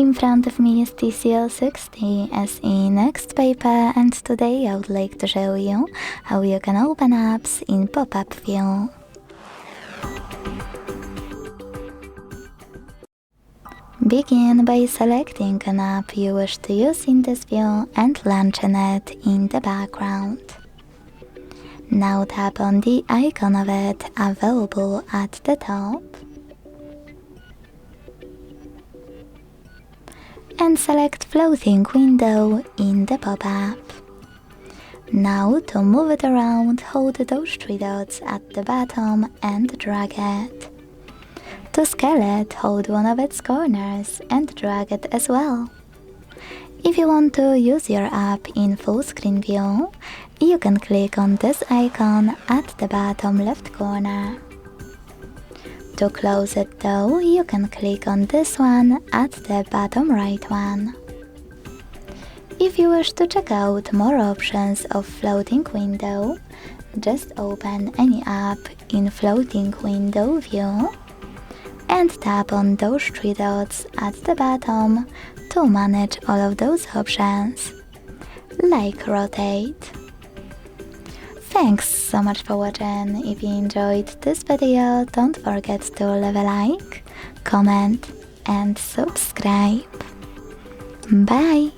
In front of me is TCL 60 SE NXTpaper, and today I would like to show you how you can open apps in pop-up view. Begin by selecting an app you wish to use in this view and launching it in the background. Now tap on the icon of it available at the top and select floating window in the pop-up. Now to move it around, hold those three dots at the bottom and drag it. To scale it, hold one of its corners and drag it as well. If you want to use your app in full screen view, you can click on this icon at the bottom left corner. To close it though, you can click on this one at the bottom right one. If you wish to check out more options of floating window, just open any app in floating window view and tap on those three dots at the bottom to manage all of those options, like rotate. Thanks so much for watching. If you enjoyed this video, don't forget to leave a like, comment and subscribe. Bye!